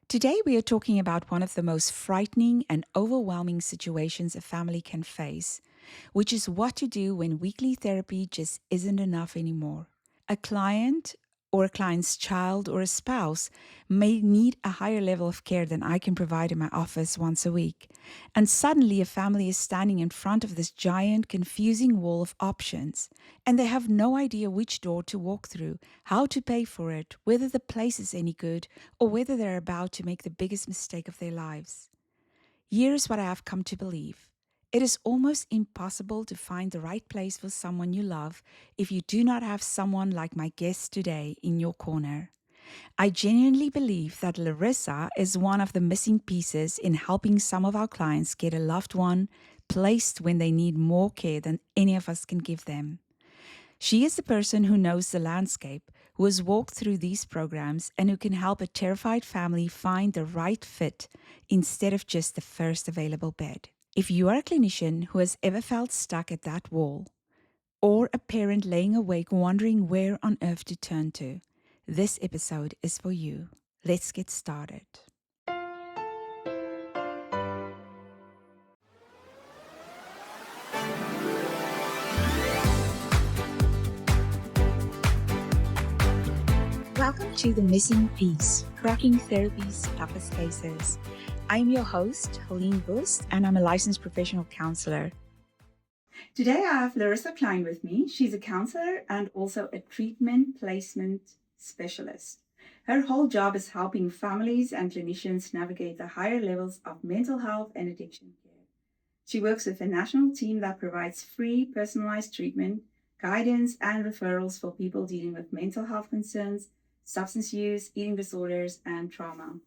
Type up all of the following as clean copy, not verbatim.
Today, we are talking about one of the most frightening and overwhelming situations a family can face, which is what to do when weekly therapy just isn't enough anymore. A client or a client's child or a spouse may need a higher level of care than I can provide in my office once a week. And suddenly, a family is standing in front of this giant, confusing wall of options, and they have no idea which door to walk through, how to pay for it, whether the place is any good, or whether they're about to make the biggest mistake of their lives. Here's what I have come to believe. It is almost impossible to find the right place for someone you love if you do not have someone like my guest today in your corner. I genuinely believe that Larisa is one of the missing pieces in helping some of our clients get a loved one placed when they need more care than any of us can give them. She is the person who knows the landscape, who has walked through these programs, and who can help a terrified family find the right fit instead of just the first available bed. If you are a clinician who has ever felt stuck at that wall, or a parent laying awake wondering where on earth to turn to, this episode is for you. Let's get started. Welcome to The Missing Piece, Cracking Therapy's Toughest Cases. I'm your host, Heleen Woest, and I'm a licensed professional counselor. Today I have Larisa Klein with me. She's a counselor and also a treatment placement specialist. Her whole job is helping families and clinicians navigate the higher levels of mental health and addiction care. She works with a national team that provides free personalized treatment, guidance, and referrals for people dealing with mental health concerns, substance use, eating disorders, and trauma.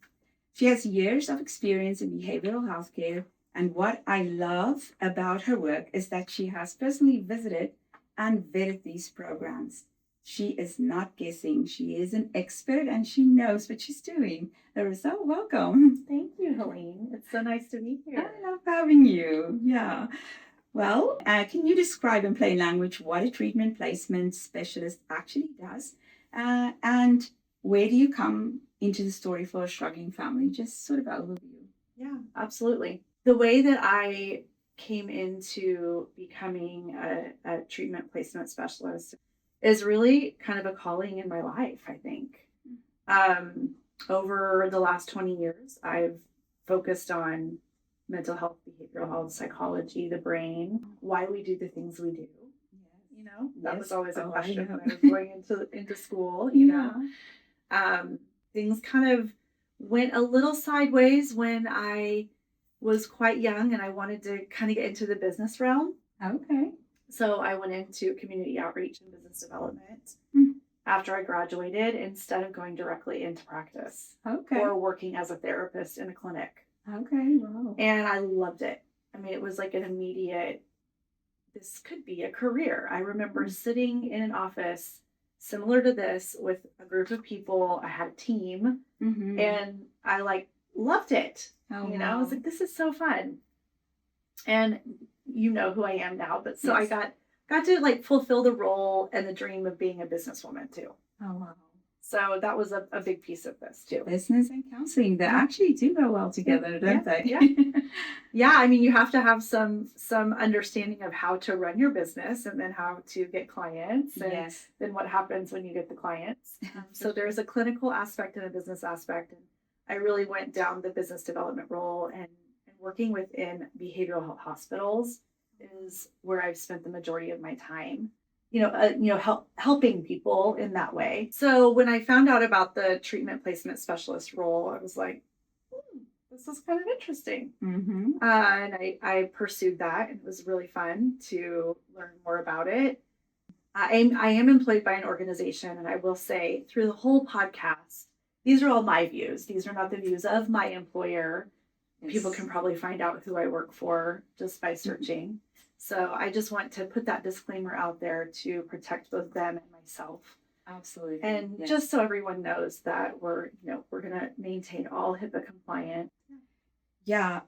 She has years of experience in behavioral health care, and what I love about her work is that she has personally visited and vetted these programs. She is not guessing. She is an expert and she knows what she's doing. Larisa, welcome. Thank you, Heleen. It's so nice to be here. I love having you. Yeah. Well, can you describe in plain language what a treatment placement specialist actually does? And where do you come into the story for a struggling family? Just sort of overview. Yeah, absolutely. The way that I came into becoming a treatment placement specialist is really kind of a calling in my life, I think. Over the last 20 years, I've focused on mental health, behavioral health, psychology, the brain, why we do the things we do. That was always a question when I was going into school, Things kind of went a little sideways when I was quite young and I wanted to kind of get into the business realm. Okay. So I went into community outreach and business development after I graduated instead of going directly into practice or working as a therapist in a clinic. Okay, wow. And I loved it. I mean, it was like an immediate, this could be a career. I remember sitting in an office similar to this with a group of people. I had a team and I loved it. I was like, this is so fun. And you know who I am now, but so yes. I got to fulfill the role and the dream of being a businesswoman too. Oh, wow. So that was a big piece of this too. Business and counseling, they actually do go well together, don't they? Yeah. Yeah, I mean, you have to have some understanding of how to run your business and then how to get clients and then what happens when you get the clients. So there's a clinical aspect and a business aspect. And I really went down the business development role and working within behavioral health hospitals is where I've spent the majority of my time. Helping people in that way. So when I found out about the treatment placement specialist role, I was like, this is kind of interesting. And I pursued that, and it was really fun to learn more about it. I am employed by an organization, and I will say through the whole podcast, these are all my views. These are not the views of my employer. Yes. People can probably find out who I work for just by searching. So I just want to put that disclaimer out there to protect both them and myself. Absolutely. And just so everyone knows that we're going to maintain all HIPAA compliant. Yeah,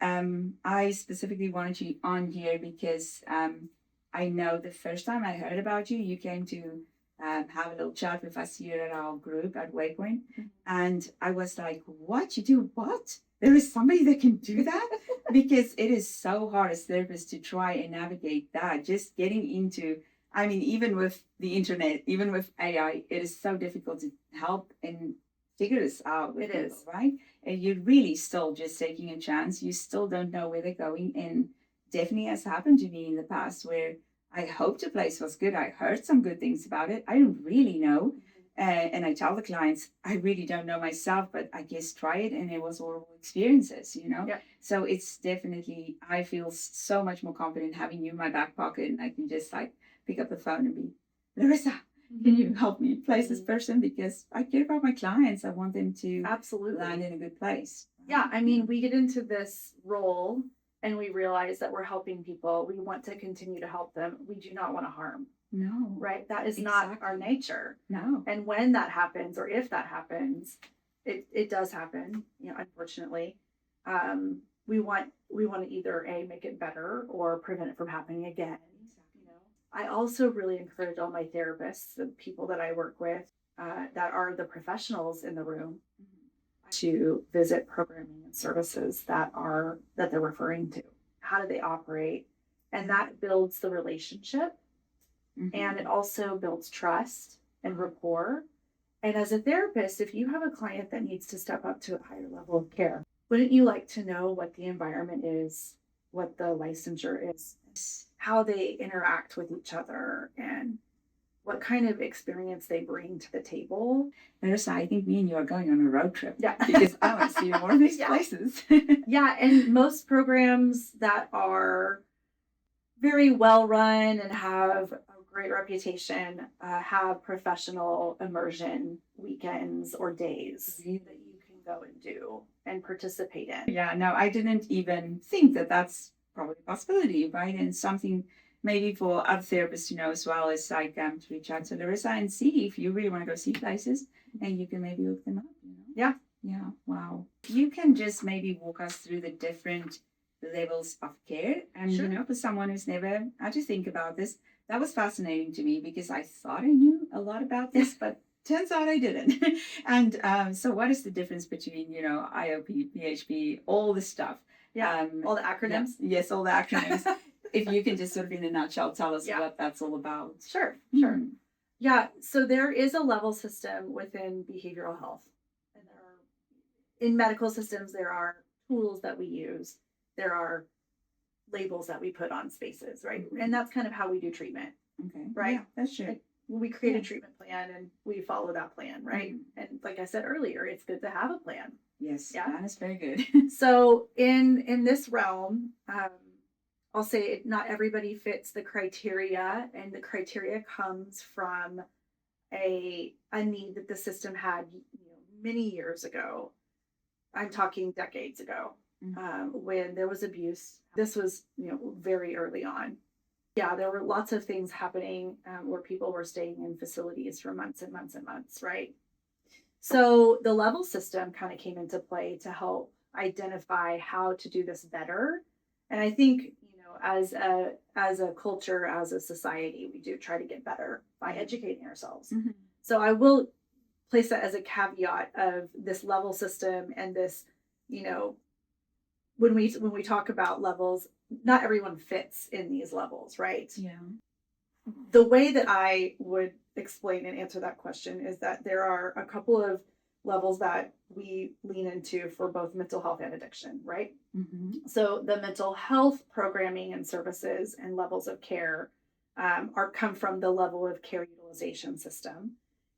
I specifically wanted you on here because I know the first time I heard about you, you came to have a little chat with us here at our group at Waypoint. And I was like, what? You do what? There is somebody that can do that? Because it is so hard as therapists to try and navigate that. Just getting into, I mean, even with the internet, even with AI, it is so difficult to help and figure this out with people, right? And you're really still just taking a chance. You still don't know where they're going. And definitely has happened to me in the past where I hoped a place was good. I heard some good things about it. I don't really know. And I tell the clients, I really don't know myself, but I guess try it. And it was horrible experiences, you know? Yeah. So it's definitely, I feel so much more confident having you in my back pocket. And I can just like pick up the phone and be, Larisa, can you help me place this person? Because I care about my clients. I want them to land in a good place. Yeah. I mean, we get into this role and we realize that we're helping people. We want to continue to help them. We do not want to harm. No. Right? That is not our nature. No. And when that happens, or if that happens, it does happen, you know, unfortunately. We want to either make it better or prevent it from happening again. You know, I also really encourage all my therapists, the people that I work with, that are the professionals in the room, to visit programming and services that they're referring to. How do they operate? And that builds the relationship. And it also builds trust and rapport. And as a therapist, if you have a client that needs to step up to a higher level of care, wouldn't you like to know what the environment is, what the licensure is, how they interact with each other, and what kind of experience they bring to the table? Larisa, I think me and you are going on a road trip. Yeah. Because I want to see more of these places. Yeah. And most programs that are very well run and have a great reputation have professional immersion weekends or days that you can go and do and participate in. Yeah, no, I didn't even think that that's probably a possibility, right? And something maybe for other therapists to know as well is like to reach out to Larisa and see if you really want to go see places and you can maybe look them up, you know? Yeah. Yeah, wow. You can just maybe walk us through the different levels of care. And, you know, for someone who's never had to think about this, that was fascinating to me because I thought I knew a lot about this, but turns out I didn't. And so what is the difference between, you know, IOP, PHP, all the stuff? Yeah, all the acronyms? Yes, all the acronyms. If you can just sort of in a nutshell tell us what that's all about. Sure. Yeah, so there is a level system within behavioral health. And in medical systems, there are tools that we use. There are labels that we put on spaces, right? And that's kind of how we do treatment. Okay. Right? Yeah, that's true. We create a treatment plan and we follow that plan, right? And like I said earlier, it's good to have a plan. Yes, yeah, that is very good. So in this realm, I'll say not everybody fits the criteria, and the criteria comes from a need that the system had, many years ago. I'm talking decades ago, when there was abuse. This was, very early on. Yeah, there were lots of things happening where people were staying in facilities for months and months and months, right? So the level system kind of came into play to help identify how to do this better. And I think, as a culture, as a society, we do try to get better by educating ourselves. So I will place that as a caveat of this level system and this, when we talk about levels, not everyone fits in these levels, right? Yeah. The way that I would explain and answer that question is that there are a couple of levels that we lean into for both mental health and addiction, right? So the mental health programming and services and levels of care come from the level of care utilization system.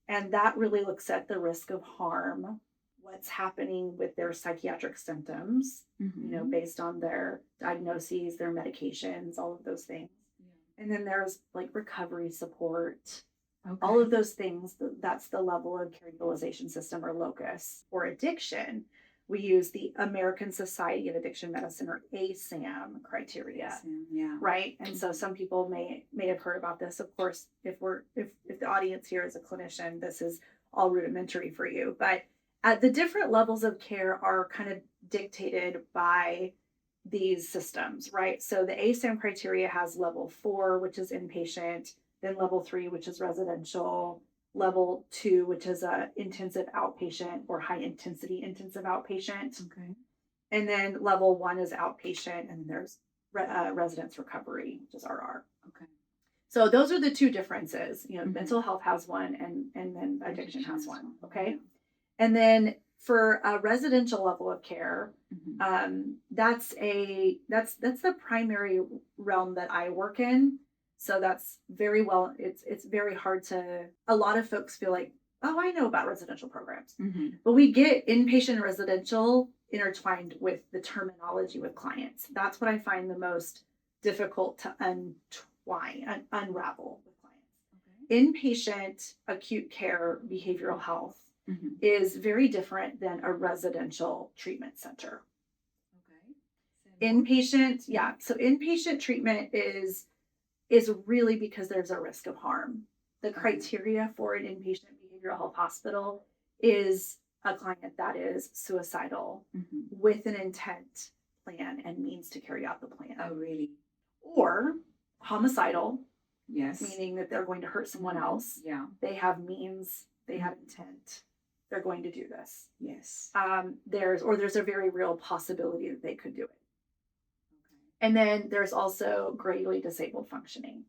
And that really looks at the risk of harm, what's happening with their psychiatric symptoms, based on their diagnoses, their medications, all of those things. And then there's like recovery support, all of those things. That's the level of care utilization system or locus. For addiction, we use the American Society of Addiction Medicine, or ASAM criteria, right? And so some people may have heard about this. Of course, if the audience here is a clinician, this is all rudimentary for you. But the different levels of care are kind of dictated by these systems, right? So the ASAM criteria has level 4, which is inpatient. then level 3, which is residential, level 2, which is a intensive outpatient or high intensity intensive outpatient. Okay. And then level 1 is outpatient, and there's residence recovery, which is RR. Okay. So those are the two differences. Mental health has one, and then addiction has one. Okay. Yeah. And then for a residential level of care, that's the primary realm that I work in. So that's very well. It's very hard to. A lot of folks feel like, oh, I know about residential programs, but we get inpatient and residential intertwined with the terminology with clients. That's what I find the most difficult to unravel with clients. Okay. Inpatient acute care behavioral health is very different than a residential treatment center. Okay. Inpatient, yeah. So inpatient treatment is really because there's a risk of harm. The criteria for an inpatient behavioral health hospital is a client that is suicidal with an intent, plan, and means to carry out the plan. Oh, really? Or homicidal. Yes. Meaning that they're going to hurt someone else. Yeah. They have means, they have intent. They're going to do this. Yes. There's a very real possibility that they could do it. Okay. And then there's also gravely disabled functioning.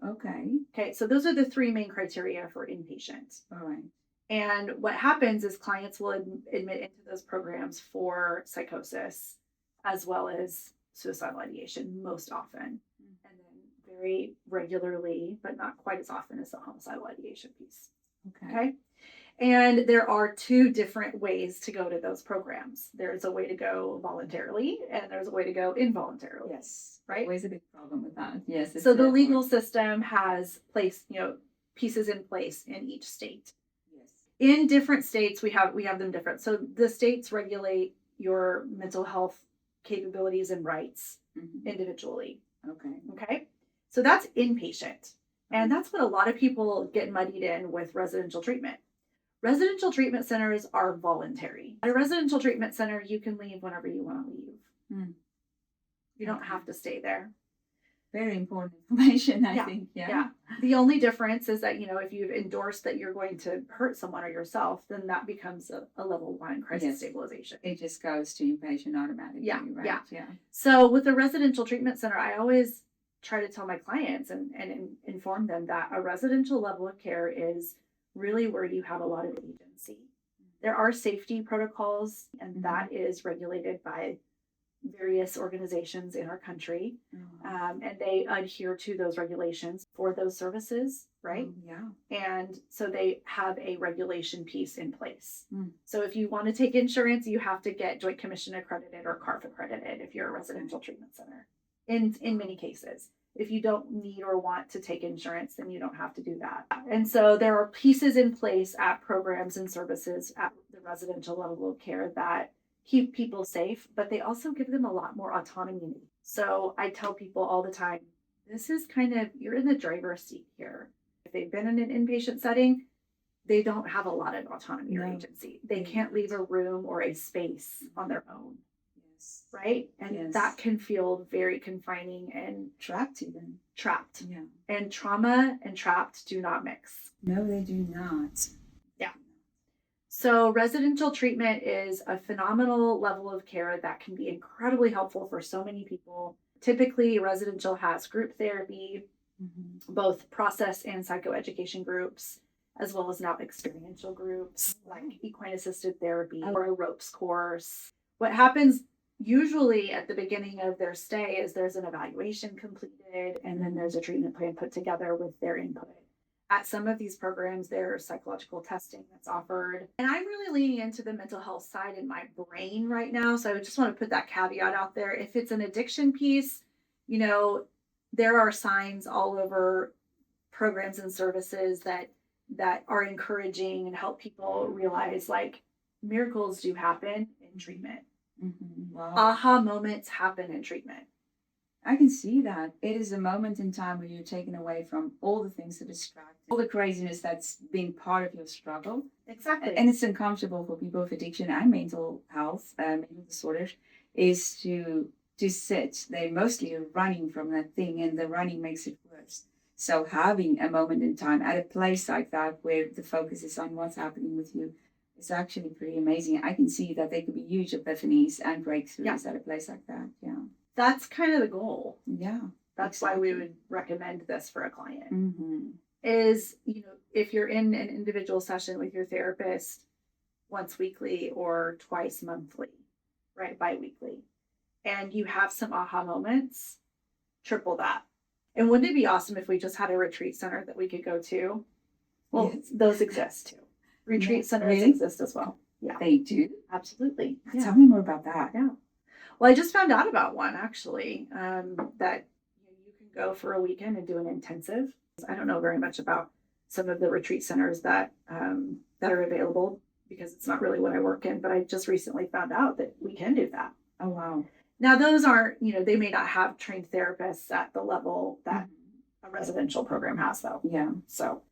Okay. So those are the 3 main criteria for inpatient. All right. And what happens is clients will admit into those programs for psychosis as well as suicidal ideation most often. And then very regularly, but not quite as often as the homicidal ideation piece. Okay. And there are 2 different ways to go to those programs. There's a way to go voluntarily, and there's a way to go involuntarily. Yes. Right? Always a big problem with that. Yes. So the legal system has pieces in place in each state. Yes. In different states, we have them different. So the states regulate your mental health capabilities and rights individually. Okay. So that's inpatient. And that's what a lot of people get muddied in with residential treatment. Residential treatment centers are voluntary. At a residential treatment center, you can leave whenever you want to leave. You don't have to stay there. Very important information, I think. Yeah. The only difference is that, if you've endorsed that you're going to hurt someone or yourself, then that becomes a level 1 crisis stabilization. It just goes to inpatient automatically. Yeah. Right? Yeah. So with a residential treatment center, I always try to tell my clients and inform them that a residential level of care is really where you have a lot of agency. There are safety protocols, and that is regulated by various organizations in our country, and they adhere to those regulations for those services, right? And so they have a regulation piece in place. So if you want to take insurance, you have to get Joint Commission accredited or CARF accredited if you're a residential treatment center. In many cases, if you don't need or want to take insurance, then you don't have to do that. And so there are pieces in place at programs and services at the residential level of care that keep people safe, but they also give them a lot more autonomy. So I tell people all the time, this is you're in the driver's seat here. If they've been in an inpatient setting, they don't have a lot of autonomy or agency. They can't leave a room or a space on their own. Right? And that can feel very confining and trapped even. Trapped. Yeah. And trauma and trapped do not mix. No, they do not. Yeah. So residential treatment is a phenomenal level of care that can be incredibly helpful for so many people. Typically, residential has group therapy, both process and psychoeducation groups, as well as now experiential groups like equine assisted therapy or a ropes course. What happens usually at the beginning of their stay is there's an evaluation completed, and then there's a treatment plan put together with their input. At some of these programs, there's psychological testing that's offered. And I'm really leaning into the mental health side in my brain right now. So I just want to put that caveat out there. If it's an addiction piece, there are signs all over programs and services that are encouraging and help people realize miracles do happen in treatment. Wow. Aha moments happen in treatment. I can see that. It is a moment in time where you're taken away from all the things that distract, all the craziness that's been part of your struggle. Exactly. And it's uncomfortable for people with addiction and mental health, mental disorders, is to sit. They mostly are running from that thing, and the running makes it worse. So having a moment in time at a place like that where the focus is on what's happening with you is actually pretty amazing. I can see that there could be huge epiphanies and breakthroughs at a place like that. Yeah. That's kind of the goal. Yeah. That's why we would recommend this for a client. Mm-hmm. Is, if you're in an individual session with your therapist once weekly or twice monthly, right, bi-weekly, and you have some aha moments, triple that. And wouldn't it be awesome if we just had a retreat center that we could go to? Well, yes. Those exist too. Retreat centers exist as well. Yeah, they do. Absolutely. Yeah. Tell me more about that. Yeah. Well, I just found out about one actually, that you can go for a weekend and do an intensive. I don't know very much about some of the retreat centers that are available because it's not really what I work in, but I just recently found out that we can do that. Oh, wow. Now, those aren't, they may not have trained therapists at the level that a residential program has, though. Yeah. So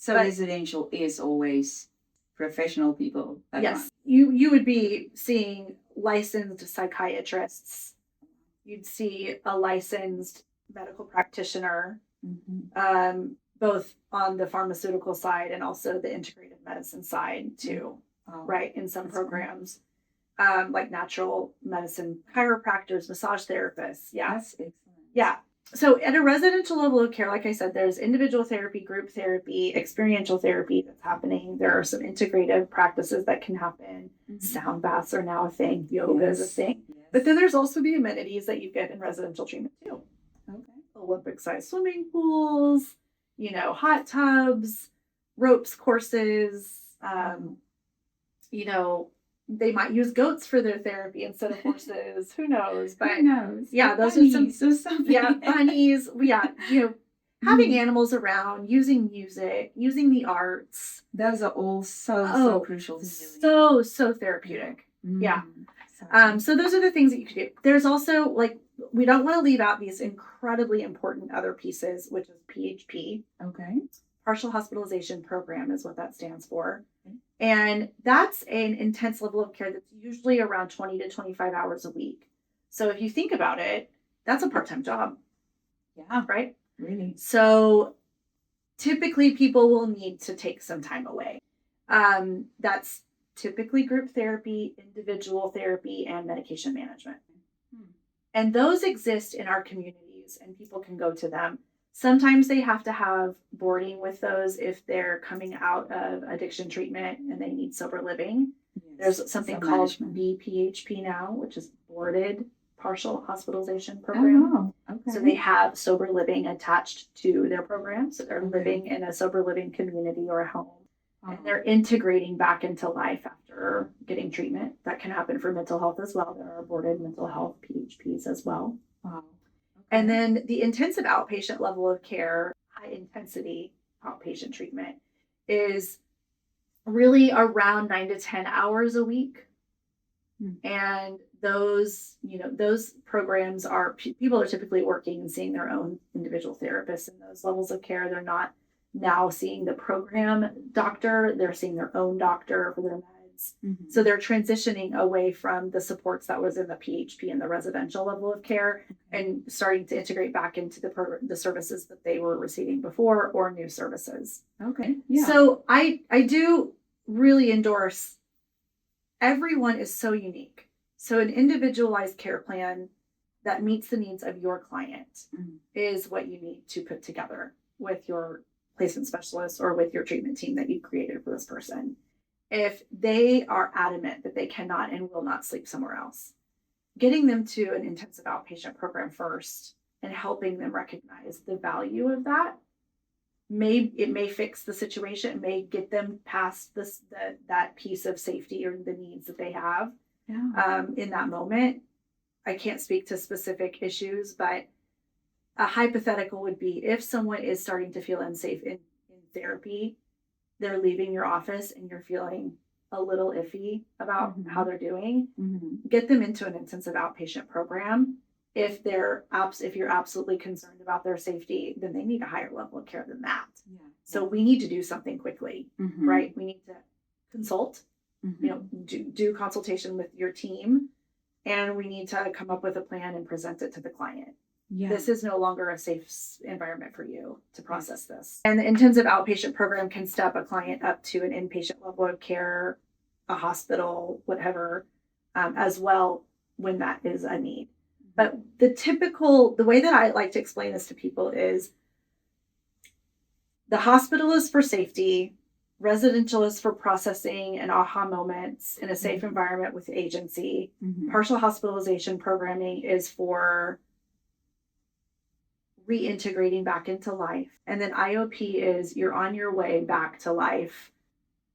residential is always professional people. Yes. You would be seeing licensed psychiatrists. You'd see a licensed medical practitioner, both on the pharmaceutical side and also the integrative medicine side, too, right? In some programs. Like natural medicine, chiropractors, massage therapists. Yeah. That's excellent. Yeah. So at a residential level of care, like I said, there's individual therapy, group therapy, experiential therapy that's happening. There are some integrative practices that can happen. Sound baths are now a thing. Yoga is a thing. Yes. But then there's also the amenities that you get in residential treatment too. Okay. Olympic-sized swimming pools, hot tubs, ropes courses, they might use goats for their therapy instead of horses. Who knows? But who knows? Yeah, those bunnies are some. Yeah, bunnies. Yeah, having animals around, using music, using the arts. Those are all so crucial. So therapeutic. Yeah. So those are the things that you could do. There's also we don't want to leave out these incredibly important other pieces, which is PHP. Okay. Partial hospitalization program is what that stands for. And that's an intense level of care that's usually around 20 to 25 hours a week. So if you think about it, that's a part-time job. Yeah. Right? Really? So typically people will need to take some time away. That's typically group therapy, individual therapy, and medication management. And those exist in our communities and people can go to them. Sometimes they have to have boarding with those if they're coming out of addiction treatment and they need sober living. Yes. There's something called BPHP now, which is boarded partial hospitalization program. Oh, okay. So they have sober living attached to their program. So they're living in a sober living community or a home. And they're integrating back into life after getting treatment. That can happen for mental health as well. There are boarded mental health PHPs as well. Wow. And then the intensive outpatient level of care, high intensity outpatient treatment, is really around 9 to 10 hours a week. And those programs people are typically working and seeing their own individual therapists in those levels of care. They're not now seeing the program doctor, they're seeing their own doctor for their meds. So they're transitioning away from the supports that was in the PHP and the residential level of care and starting to integrate back into the services that they were receiving before or new services. Okay. Yeah. So I do really endorse, everyone is so unique. So an individualized care plan that meets the needs of your client is what you need to put together with your placement specialist or with your treatment team that you've created for this person. If they are adamant that they cannot and will not sleep somewhere else, getting them to an intensive outpatient program first and helping them recognize the value of that, may fix the situation, it may get them past that piece of safety or the needs that they have in that moment. I can't speak to specific issues, but a hypothetical would be if someone is starting to feel unsafe in therapy, they're leaving your office and you're feeling a little iffy about how they're doing, get them into an intensive outpatient program. If you're absolutely concerned about their safety, then they need a higher level of care than that. Yeah. So we need to do something quickly, right? We need to consult, do consultation with your team, and we need to come up with a plan and present it to the client. This is no longer a safe environment for you to process this. And the intensive outpatient program can step a client up to an inpatient level of care, a hospital, whatever, as well when that is a need. But the way that I like to explain this to people is the hospital is for safety, residential is for processing and aha moments in a safe environment with agency. Partial hospitalization programming is for reintegrating back into life. And then IOP is you're on your way back to life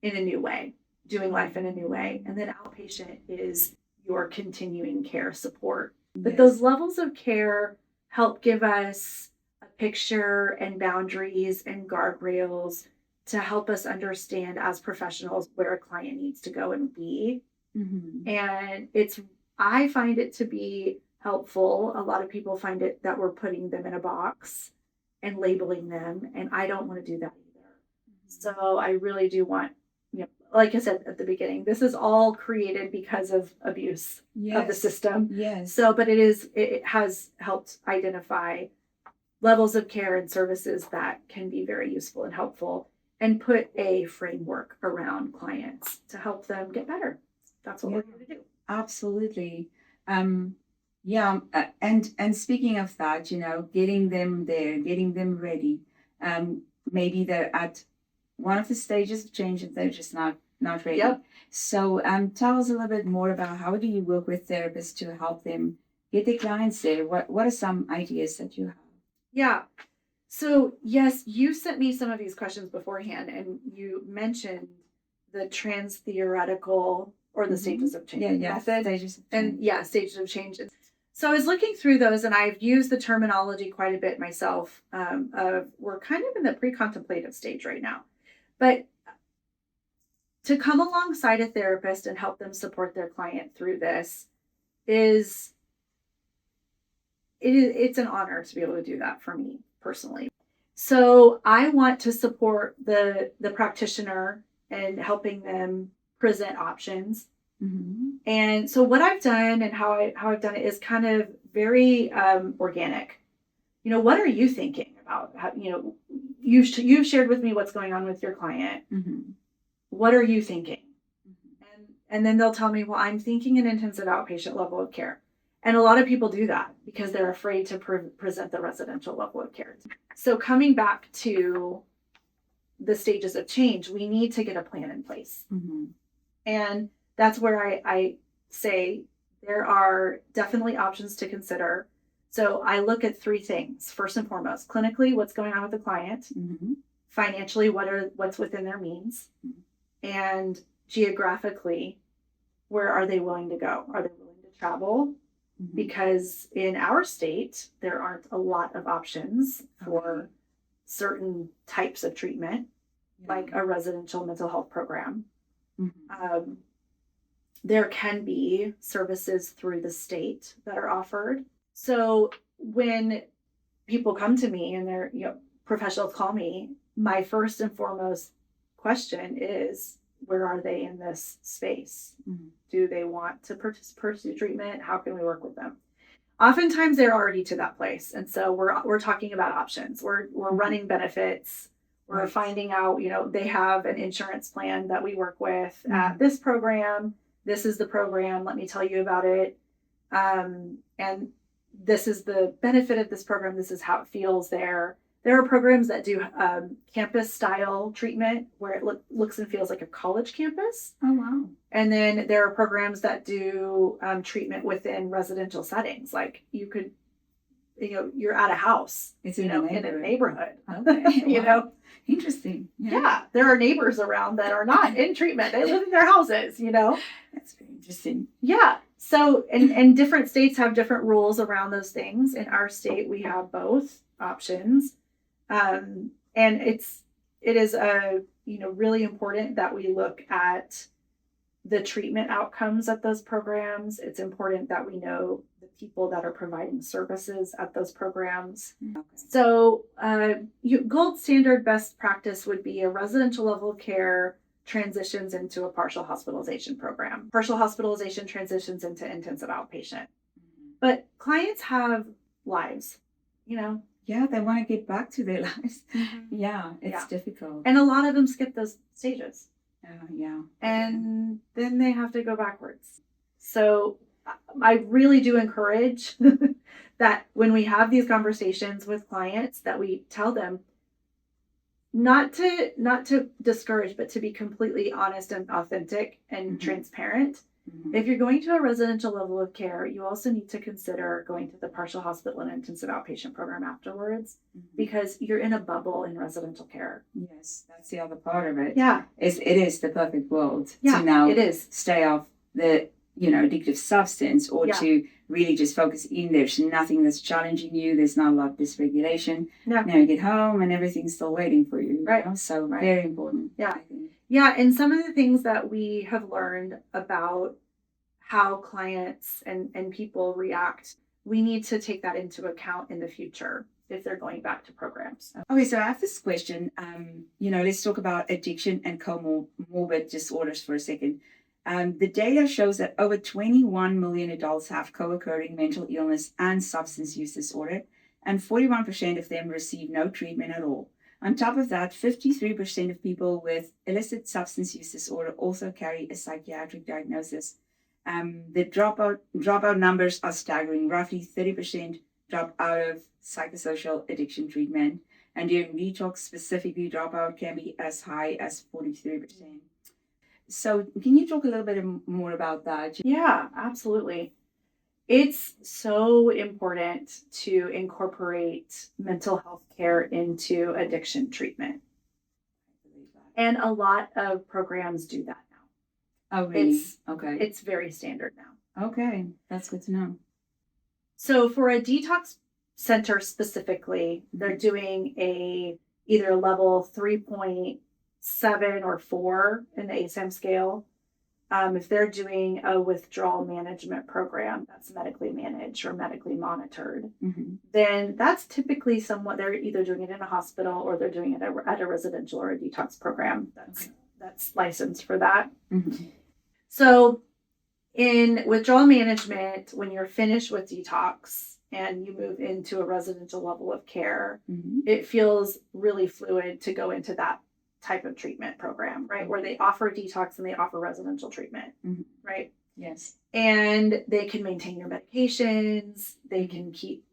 in a new way, doing life in a new way. And then outpatient is your continuing care support. But those levels of care help give us a picture and boundaries and guardrails to help us understand as professionals where a client needs to go and be. And I find it to be helpful. A lot of people find it that we're putting them in a box and labeling them, and I don't want to do that either. So I really do want, like I said at the beginning, this is all created because of abuse of the system. So, but it has helped identify levels of care and services that can be very useful and helpful, and put a framework around clients to help them get better. That's what we're going to do. Absolutely. And speaking of that, getting them there, getting them ready. Maybe they're at one of the stages of change and they're just not ready. So tell us a little bit more about how do you work with therapists to help them get their clients there? What are some ideas that you have? So yes, you sent me some of these questions beforehand, and you mentioned the trans-theoretical or the stages of change method. Stages of change. And stages of change. So I was looking through those, and I've used the terminology quite a bit myself. We're kind of in the pre-contemplative stage right now. But to come alongside a therapist and help them support their client through this it's an honor to be able to do that for me personally. So I want to support the practitioner and helping them present options. And so what I've done and how I've done it is kind of very organic. What are you thinking about? How, you've shared with me what's going on with your client. What are you thinking? And then they'll tell me, well, I'm thinking an intensive outpatient level of care. And a lot of people do that because they're afraid to present the residential level of care. So coming back to the stages of change, we need to get a plan in place. And that's where I say there are definitely options to consider. So I look at three things. First and foremost, clinically, what's going on with the client? Financially, what's within their means? And geographically, where are they willing to go? Are they willing to travel? Because in our state, there aren't a lot of options for certain types of treatment, like a residential mental health program. There can be services through the state that are offered. So when people come to me and they're, professionals call me, my first and foremost question is, where are they in this space? Do they want to pursue treatment? How can we work with them? Oftentimes they're already to that place. And so we're talking about options. We're running benefits. We're finding out, they have an insurance plan that we work with at this program. This is the program. Let me tell you about it. And this is the benefit of this program. This is how it feels there. There are programs that do campus style treatment where it looks and feels like a college campus. Oh, wow. And then there are programs that do treatment within residential settings. Like you could, you're at a house, in a neighborhood, Okay. Interesting. Yeah. There are neighbors around that are not in treatment. They live in their houses, That's very interesting. Yeah. So, and different states have different rules around those things. In our state, we have both options. And it is really important that we look at the treatment outcomes at those programs. It's important that we know the people that are providing services at those programs. Okay. So gold standard best practice would be a residential level of care transitions into a partial hospitalization program. Partial hospitalization transitions into intensive outpatient. But clients have lives. Yeah, they want to get back to their lives. Yeah, it's difficult. And a lot of them skip those stages. Yeah. And then they have to go backwards. So I really do encourage that when we have these conversations with clients, that we tell them not to discourage, but to be completely honest and authentic and transparent. If you're going to a residential level of care, you also need to consider going to the partial hospital and intensive outpatient program afterwards, because you're in a bubble in residential care. Yes, that's the other part of it. Yeah. It is the perfect world to now it is. Stay off the addictive substance, or to really just focus in. There's nothing that's challenging you. There's not a lot of dysregulation. Yeah. Now you get home and everything's still waiting for you. Right. So very important. Yeah. Yeah. And some of the things that we have learned about how clients and people react, we need to take that into account in the future if they're going back to programs. Okay, so I have this question. Let's talk about addiction and comorbid disorders for a second. The data shows that over 21 million adults have co-occurring mental illness and substance use disorder, and 41% of them receive no treatment at all. On top of that, 53% of people with illicit substance use disorder also carry a psychiatric diagnosis. The dropout numbers are staggering. Roughly 30% drop out of psychosocial addiction treatment, and during detox specifically, dropout can be as high as 43%. So can you talk a little bit more about that? Yeah, absolutely. It's so important to incorporate mental health care into addiction treatment. And a lot of programs do that now. Oh, really? Okay. It's very standard now. Okay, that's good to know. So for a detox center specifically, they're doing either a level 3.7 or 4 in the ASAM scale. If they're doing a withdrawal management program that's medically managed or medically monitored, then that's typically they're either doing it in a hospital or they're doing it at a residential or a detox program that's licensed for that. So in withdrawal management, when you're finished with detox and you move into a residential level of care, it feels really fluid to go into that type of treatment program, right? Where they offer detox and they offer residential treatment, right? Yes. And they can maintain your medications. They can keep,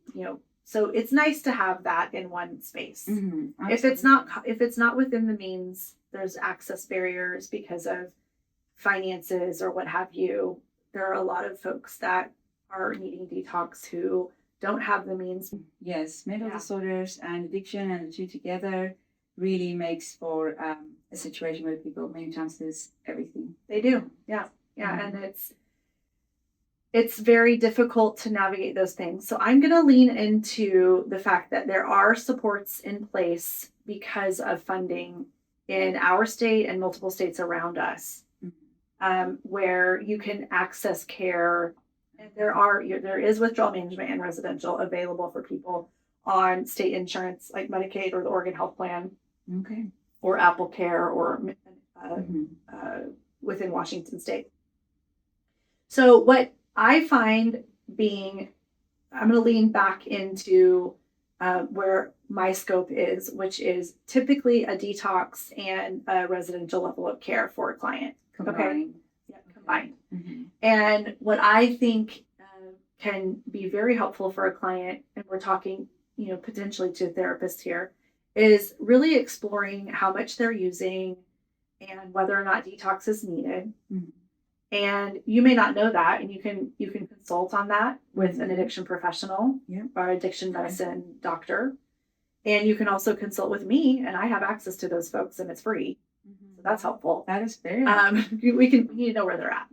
so it's nice to have that in one space. If it's not within the means, there's access barriers because of finances or what have you. There are a lot of folks that are needing detox who don't have the means. Yes, mental disorders and addiction, and the two together really makes for a situation where people many times lose everything. They do. Yeah. And it's very difficult to navigate those things. So I'm going to lean into the fact that there are supports in place because of funding in our state and multiple states around us, where you can access care. And there is withdrawal management and residential available for people on state insurance like Medicaid or the Oregon Health Plan. Okay. Or Apple Care, or within Washington State. So what I find I'm going to lean back into where my scope is, which is typically a detox and a residential level of care for a client. Combined. Okay. Yeah, combined. And what I think can be very helpful for a client, and we're talking, potentially to a therapist here, is really exploring how much they're using and whether or not detox is needed. And you may not know that, and you can consult on that with an addiction professional or addiction medicine doctor. And you can also consult with me, and I have access to those folks, and it's free. So that's helpful. That is very we need to know where they're at.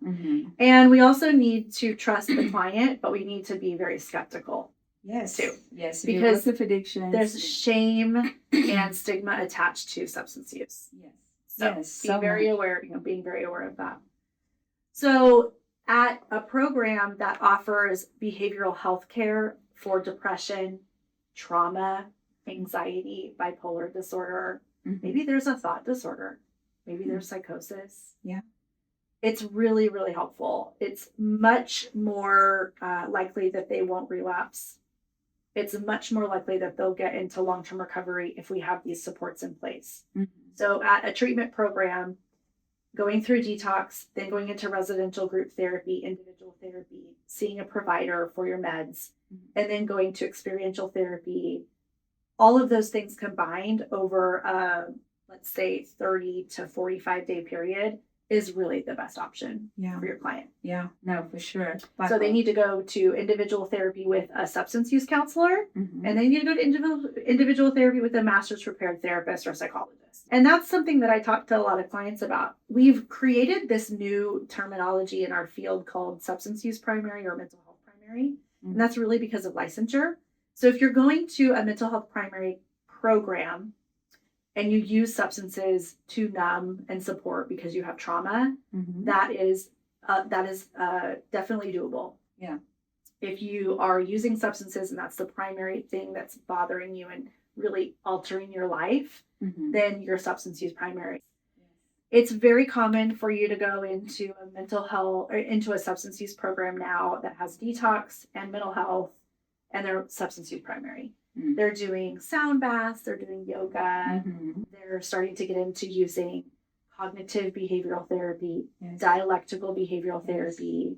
And we also need to trust the client, but we need to be very skeptical. Yes. Too. Yes. Because with addiction, there's shame and stigma attached to substance use. Yes. So being very aware of that. So at a program that offers behavioral health care for depression, trauma, anxiety, bipolar disorder, maybe there's a thought disorder, maybe there's psychosis. Yeah. It's really, really helpful. It's much more likely that they won't relapse it's much more likely that they'll get into long-term recovery if we have these supports in place. Mhm. So at a treatment program, going through detox, then going into residential group therapy, individual therapy, seeing a provider for your meds, and then going to experiential therapy, all of those things combined over let's say 30 to 45 day period is really the best option for your client. Yeah, no, for sure. So they need to go to individual therapy with a substance use counselor, and they need to go to individual therapy with a master's prepared therapist or psychologist. And that's something that I talk to a lot of clients about. We've created this new terminology in our field called substance use primary or mental health primary. And that's really because of licensure. So if you're going to a mental health primary program and you use substances to numb and support because you have trauma, that is definitely doable. Yeah. If you are using substances and that's the primary thing that's bothering you and really altering your life, then your substance use primary. It's very common for you to go into a mental health or into a substance use program now that has detox and mental health, and they're substance use primary. They're doing sound baths, they're doing yoga, they're starting to get into using cognitive behavioral therapy, dialectical behavioral therapy,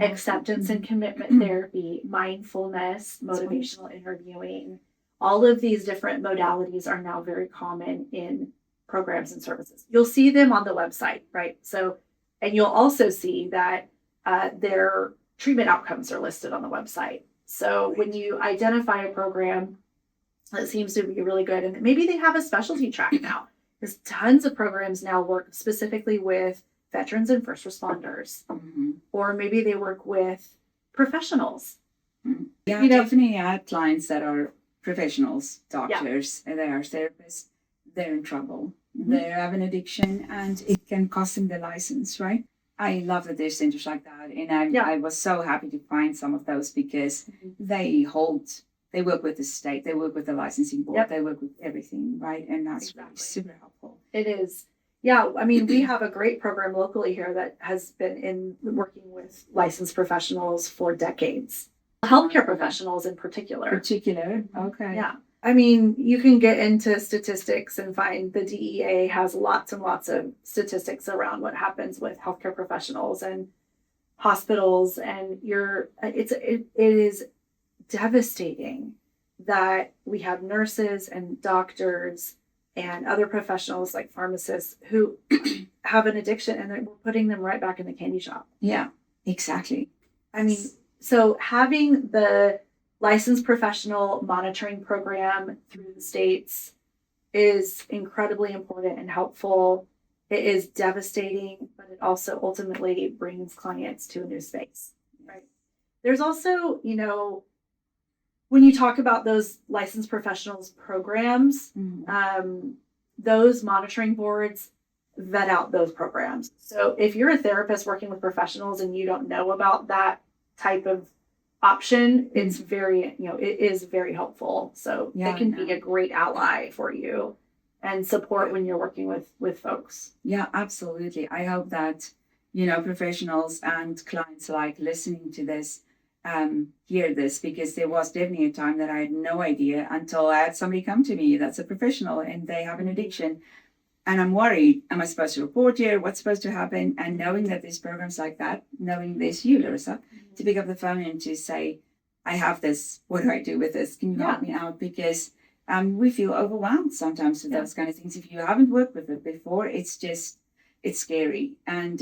acceptance and commitment therapy, mindfulness, motivational interviewing. All of these different modalities are now very common in programs and services. You'll see them on the website, right? So, and you'll also see that their treatment outcomes are listed on the website. So when you identify a program that seems to be really good, and maybe they have a specialty track now, because tons of programs now work specifically with veterans and first responders, or maybe they work with professionals. Yeah, definitely had clients that are professionals, doctors, and they are therapists. They're in trouble. They have an addiction, and it can cost them the license, right? I love that there's centers like that, and I was so happy to find some of those because they work with the state, they work with the licensing board, they work with everything, right? And that's really super helpful. It is. Yeah, I mean, we have a great program locally here that has been working with licensed professionals for decades. Healthcare professionals in particular. Okay. Yeah. I mean, you can get into statistics and find the DEA has lots and lots of statistics around what happens with healthcare professionals and hospitals, and it is devastating that we have nurses and doctors and other professionals like pharmacists who have an addiction and we're putting them right back in the candy shop. Yeah, exactly. I mean, so having the licensed professional monitoring program through the states is incredibly important and helpful. It is devastating, but it also ultimately brings clients to a new space, right? There's also, when you talk about those licensed professionals programs, those monitoring boards vet out those programs. So if you're a therapist working with professionals and you don't know about that type of option, it's very, it is very helpful. So they can be a great ally for you and support when you're working with folks. Yeah, absolutely. I hope that, professionals and clients like listening to this hear this, because there was definitely a time that I had no idea until I had somebody come to me that's a professional and they have an addiction. And I'm worried, am I supposed to report here? What's supposed to happen? And knowing that there's programs like that, knowing there's you, Larisa, to pick up the phone and to say, I have this, what do I do with this? Can you help me out? Because we feel overwhelmed sometimes with those kind of things. If you haven't worked with it before, it's scary. And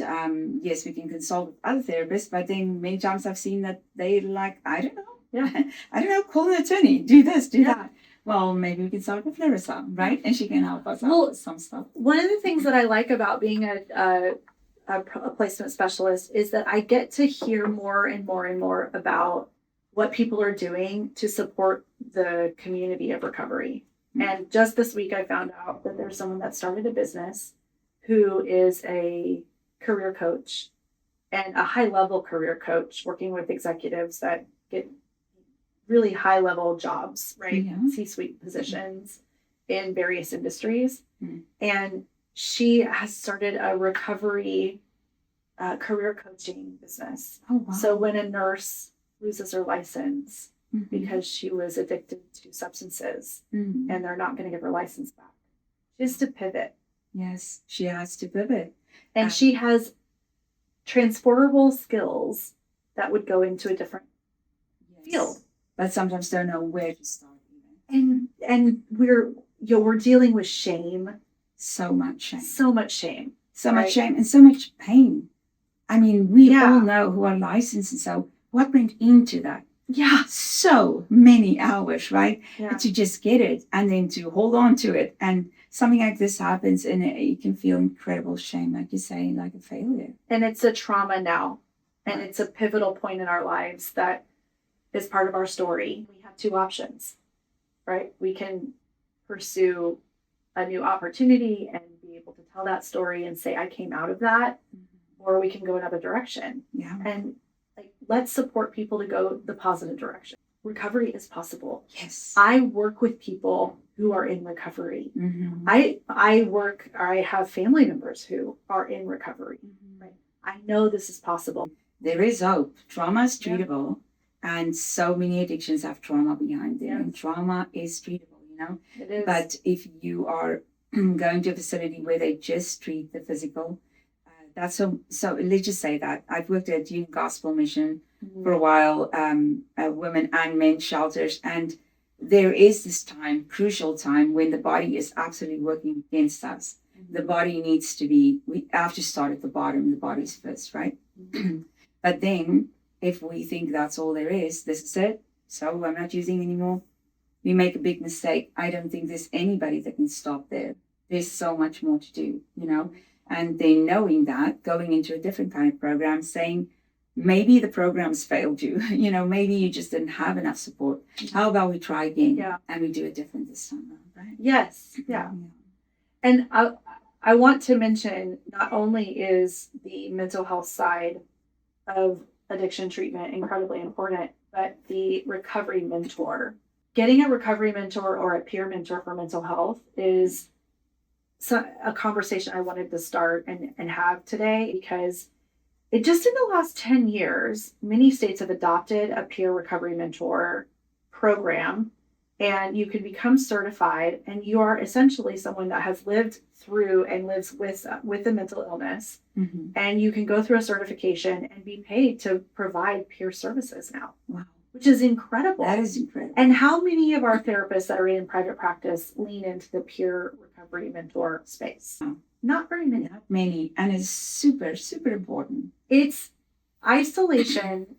yes, we can consult with other therapists, but then many times I've seen that they're like, I don't know, call an attorney, do this, do that. Well, maybe we can start with Larisa, right? And she can help us out with some stuff. One of the things that I like about being a placement specialist is that I get to hear more and more and more about what people are doing to support the community of recovery. And just this week, I found out that there's someone that started a business who is a career coach and a high-level career coach working with executives that get really high-level jobs, right? C-suite positions in various industries. And she has started a recovery career coaching business. Oh, wow. So when a nurse loses her license because she was addicted to substances Mm-hmm. and they're not going to give her license back. She has to pivot. Yes, she has to pivot. And she has transferable skills that would go into a different field. But sometimes don't know where to start even. And we're dealing with shame. So much shame. So much shame. So much shame and so much pain. I mean, we Yeah. all know who are licensed, and so what went into that? Yeah. So many hours, right? Yeah. To just get it and then to hold on to it. And something like this happens and you can feel incredible shame, like you say, like a failure. And it's a trauma now. And it's a pivotal point in our lives that is part of our story. We have two options, right? We can pursue a new opportunity and be able to tell that story and say, I came out of that, or we can go another direction. Yeah. And let's support people to go the positive direction. Recovery is possible. Yes. I work with people who are in recovery. Mm-hmm. I have family members who are in recovery. Right? I know this is possible. There is hope. Trauma is treatable. And so many addictions have trauma behind them. And trauma is treatable, you know. It is. But if you are going to a facility where they just treat the physical, that's so let's just say that. I've worked at Youth Gospel Mission for a while, women and men shelters. And there is this time, crucial time, when the body is absolutely working against us. The body needs to be, we have to start at the bottom, the body's first, right? But then, if we think that's all there is, this is it, so I'm not using anymore, we make a big mistake. I don't think there's anybody that can stop there. There's so much more to do, you know? And then knowing that, going into a different kind of program, saying, maybe the program's failed you, you know, maybe you just didn't have enough support. How about we try again? Yeah. And we do it different this time around, right? Yes. Yeah. And I want to mention, not only is the mental health side of addiction treatment incredibly important, but the recovery mentor. Getting a recovery mentor or a peer mentor for mental health is a conversation I wanted to start and have today, because it just in the last 10 years, many states have adopted a peer recovery mentor program, and you can become certified, and you are essentially someone that has lived through and lives with a mental illness. Mm-hmm. And you can go through a certification and be paid to provide peer services now. Wow. Which is incredible. That is incredible. And how many of our therapists that are in private practice lean into the peer recovery mentor space? Wow. Not very many. Not many. And it's super, super important. It's isolation.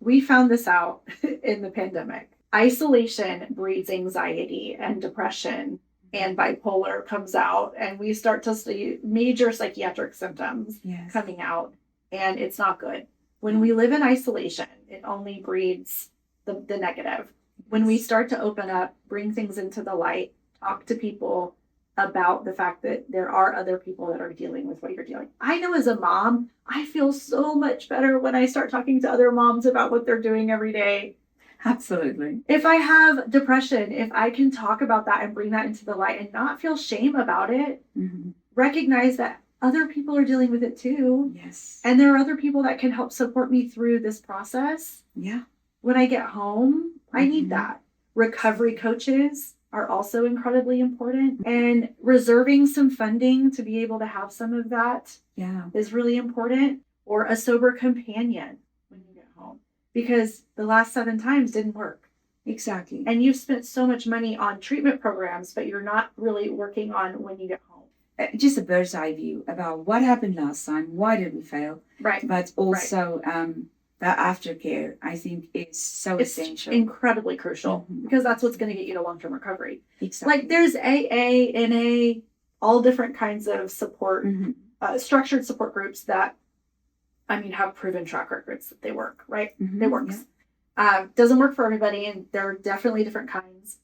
We found this out in the pandemic. Isolation breeds anxiety and depression, and bipolar comes out, and we start to see major psychiatric symptoms coming out, and it's not good. When we live in isolation, it only breeds the negative. When we start to open up, bring things into the light, talk to people about the fact that there are other people that are dealing with what you're dealing. I know as a mom, I feel so much better when I start talking to other moms about what they're doing every day. Absolutely. If I have depression, if I can talk about that and bring that into the light and not feel shame about it, recognize that other people are dealing with it too. Yes. And there are other people that can help support me through this process. Yeah. When I get home, I need that. Recovery coaches are also incredibly important. And reserving some funding to be able to have some of that is really important. Or a sober companion when you get home. Because the last 7 times didn't work. Exactly. And you've spent so much money on treatment programs, but you're not really working on when you get home. Just a bird's eye view about what happened last time, why did we fail? Right. But also the aftercare, I think, is so essential. Incredibly crucial, because that's what's going to get you to long-term recovery. Exactly. Like there's AA, NA, all different kinds of support, structured support groups that, have proven track records that they work, right? They works. Yeah. Doesn't work for everybody, and there are definitely different kinds.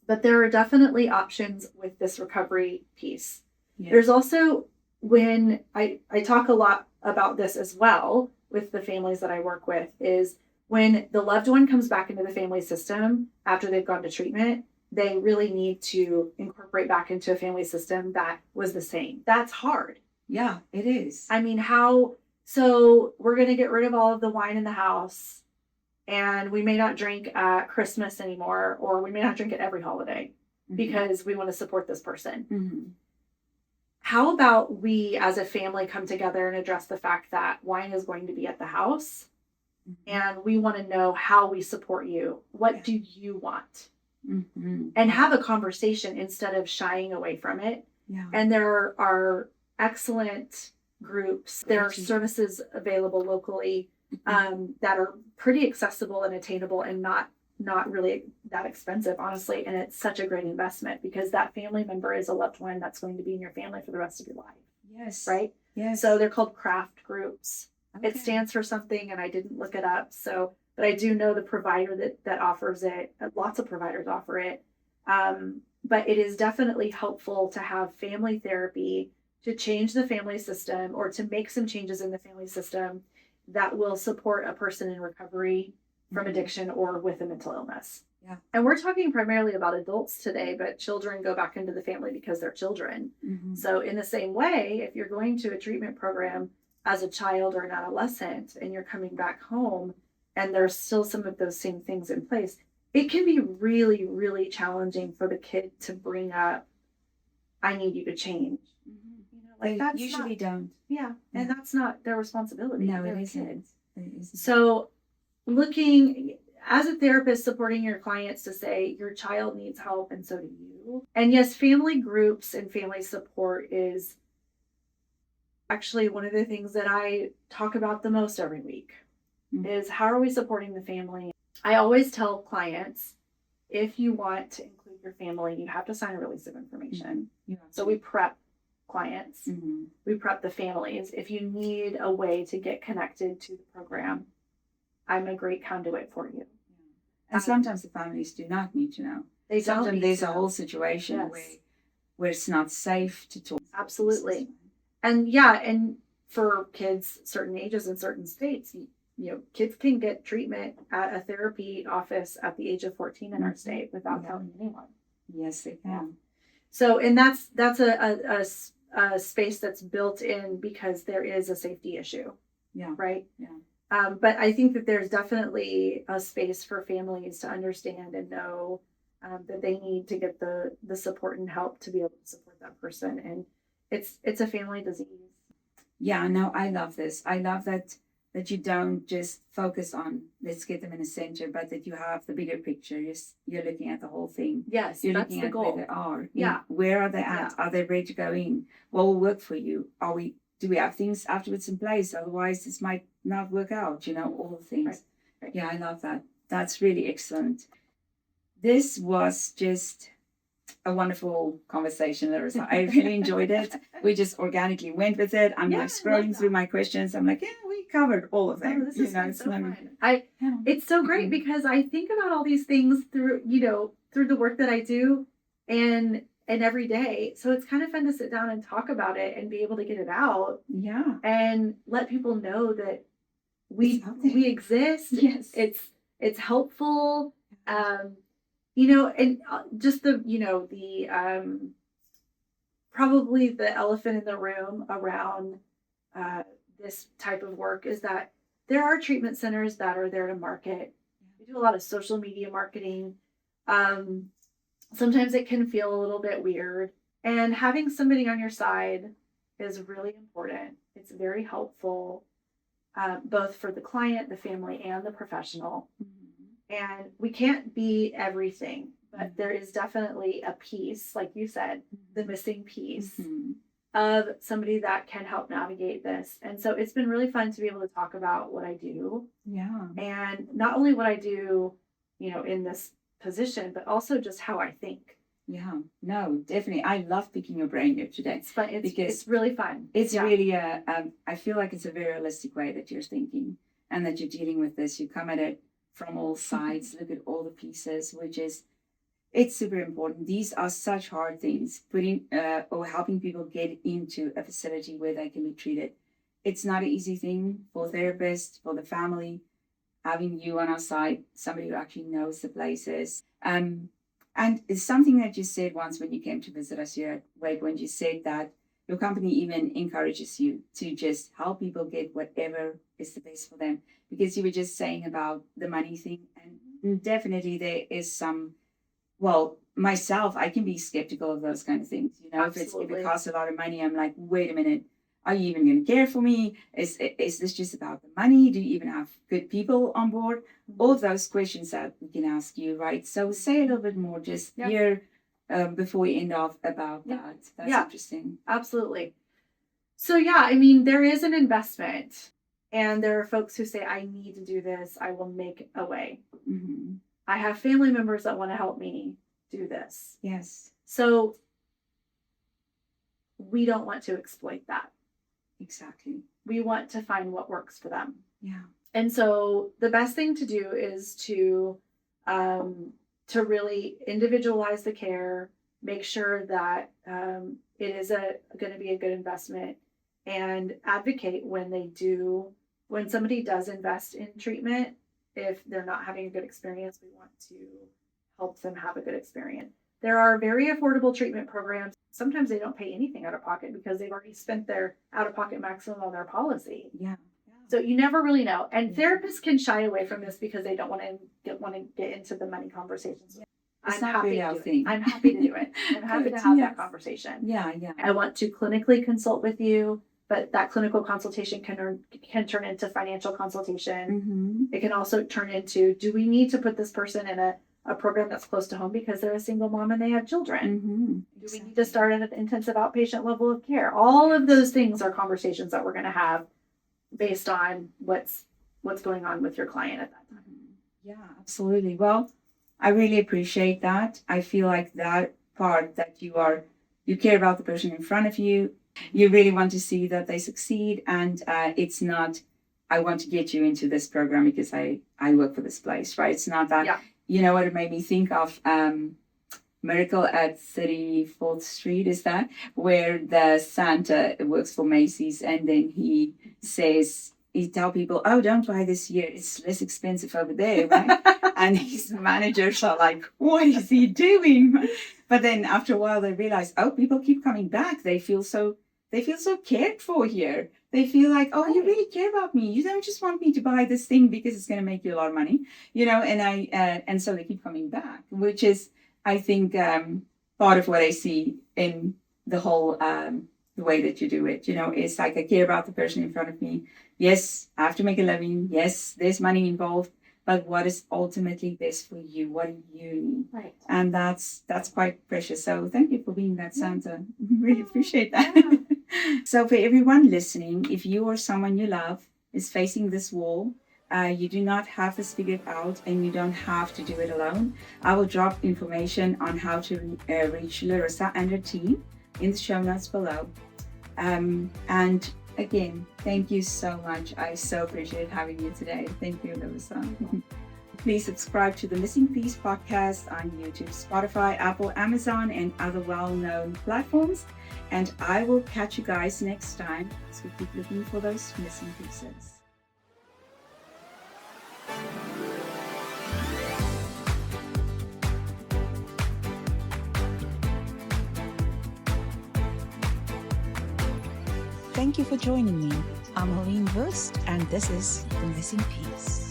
But there are definitely options with this recovery piece. Yeah. There's also, when I talk a lot about this as well with the families that I work with, is when the loved one comes back into the family system after they've gone to treatment, they really need to incorporate back into a family system that was the same. That's hard. Yeah, it is. So we're going to get rid of all of the wine in the house. and we may not drink at Christmas anymore, or we may not drink at every holiday because we want to support this person. How about we as a family come together and address the fact that wine is going to be at the house, and we want to know how we support you. What do you want? And have a conversation instead of shying away from it. And there are excellent groups. There are services available locally that are pretty accessible and attainable and not really that expensive, honestly. And it's such a great investment because that family member is a loved one that's going to be in your family for the rest of your life. Yes. Right? Yes. So they're called craft groups. Okay. It stands for something, and I didn't look it up. But I do know the provider that offers it. Lots of providers offer it. But it is definitely helpful to have family therapy to change the family system or to make some changes in the family system that will support a person in recovery from addiction or with a mental illness. Yeah. And we're talking primarily about adults today, but children go back into the family because they're children. So in the same way, if you're going to a treatment program as a child or an adolescent and you're coming back home and there's still some of those same things in place, it can be really, really challenging for the kid to bring up, I need you to change. Like that usually don't. Yeah. And that's not their responsibility. No, it isn't. So looking as a therapist, supporting your clients to say your child needs help and so do you. And yes, family groups and family support is actually one of the things that I talk about the most every week is how are we supporting the family? I always tell clients, if you want to include your family, you have to sign a release of information. So we prep clients, we prep the families. If you need a way to get connected to the program, I'm a great conduit for you. And sometimes the families do not need to know. Sometimes there's a whole situation where it's not safe to talk. Absolutely. And yeah, and for kids certain ages in certain states, kids can get treatment at a therapy office at the age of 14 in our state without telling anyone. Yes, they can. So, and that's a space that's built in because there is a safety issue. Yeah. Right. Yeah. But I think that there's definitely a space for families to understand and know that they need to get the support and help to be able to support that person. And it's a family disease. Yeah, no, I love this. I love that you don't just focus on let's get them in a center, but that you have the bigger picture. You're looking at the whole thing. Yes, you're that's looking the at goal. where they are. Yeah. Where are they at? Yeah. Are they ready to go in? What will work for you? Do we have things afterwards in place? Otherwise, this might not work out, all the things. Right. Yeah, I love that. That's really excellent. This was just a wonderful conversation, Larisa. I really enjoyed it. We just organically went with it. I'm like scrolling through my questions. I'm like, yeah, we covered all of them. This is so fun. It's so great because I think about all these things through the work that I do and every day. So it's kind of fun to sit down and talk about it and be able to get it out. Yeah. And let people know that we exist. Yes. It's helpful. And just probably the elephant in the room around this type of work is that there are treatment centers that are there to market. We do a lot of social media marketing. Sometimes it can feel a little bit weird, and having somebody on your side is really important. It's very helpful, both for the client, the family, and the professional. And we can't be everything, but there is definitely a piece, like you said, the missing piece of somebody that can help navigate this. And so it's been really fun to be able to talk about what I do. Yeah. And not only what I do, in this position, but also just how I think. Yeah, no, definitely. I love picking your brain here today. It's fun. It's really fun. It's really I feel like it's a very realistic way that you're thinking and that you're dealing with this. You come at it from all sides, look at all the pieces, it's super important. These are such hard things, putting or helping people get into a facility where they can be treated. It's not an easy thing for therapists, for the family, having you on our side, somebody who actually knows the places. And it's something that you said once when you came to visit us here at Waypoint. You said that your company even encourages you to just help people get whatever is the best for them. Because you were just saying about the money thing, and definitely there is some, well, myself, I can be skeptical of those kind of things. You know, if it costs a lot of money, I'm like, wait a minute, are you even going to care for me? Is this just about the money? Do you even have good people on board? All of those questions that we can ask you, right? So say a little bit more just here before we end off about that. That's interesting. Absolutely. So yeah, I mean, there is an investment, and there are folks who say, I need to do this. I will make a way. Mm-hmm. I have family members that want to help me do this. Yes. So we don't want to exploit that. Exactly. We want to find what works for them. Yeah. And so the best thing to do is to really individualize the care, make sure that it is going to be a good investment, and advocate when somebody does invest in treatment. If they're not having a good experience, we want to help them have a good experience. There are very affordable treatment programs. Sometimes they don't pay anything out of pocket because they've already spent their out-of-pocket maximum on their policy. Yeah. So you never really know. And therapists can shy away from this because they don't want to get into the money conversations. Yeah. I'm happy to do it. I'm happy to do it. I'm happy to have that conversation. Yeah. I want to clinically consult with you, but that clinical consultation can turn into financial consultation. Mm-hmm. It can also turn into, do we need to put this person in a program that's close to home because they're a single mom and they have children? Mm-hmm. Do we need to start at an intensive outpatient level of care? All of those things are conversations that we're going to have based on what's going on with your client at that time. Yeah, absolutely. Well, I really appreciate that. I feel like that part that you care about the person in front of you. You really want to see that they succeed, and it's not, I want to get you into this program because I work for this place, right? It's not that. Yeah. You know what it made me think of? Miracle at 34th Street, is that? Where the Santa works for Macy's, and then he tell people, oh, don't buy this year. It's less expensive over there, right? And his managers are like, what is he doing? But then after a while, they realize, oh, people keep coming back. They feel so cared for here. They feel like, oh, you really care about me. You don't just want me to buy this thing because it's going to make you a lot of money, you know. And so they keep coming back, which is, I think, part of what I see in the whole the way that you do it. You know, it's like I care about the person in front of me. Yes, I have to make a living. Yes, there's money involved. But what is ultimately best for you? What do you need? Right. And that's quite precious. So thank you for being that Santa. Really appreciate that. Yeah. So for everyone listening, if you or someone you love is facing this wall, you do not have this figured out, and you don't have to do it alone. I will drop information on how to reach Larisa and her team in the show notes below. And again, thank you so much. I so appreciate having you today. Thank you, Larisa. Please subscribe to the Missing Piece podcast on YouTube, Spotify, Apple, Amazon, and other well-known platforms. And I will catch you guys next time as we keep looking for those missing pieces. Thank you for joining me. I'm Heleen Woest, and this is The Missing Piece.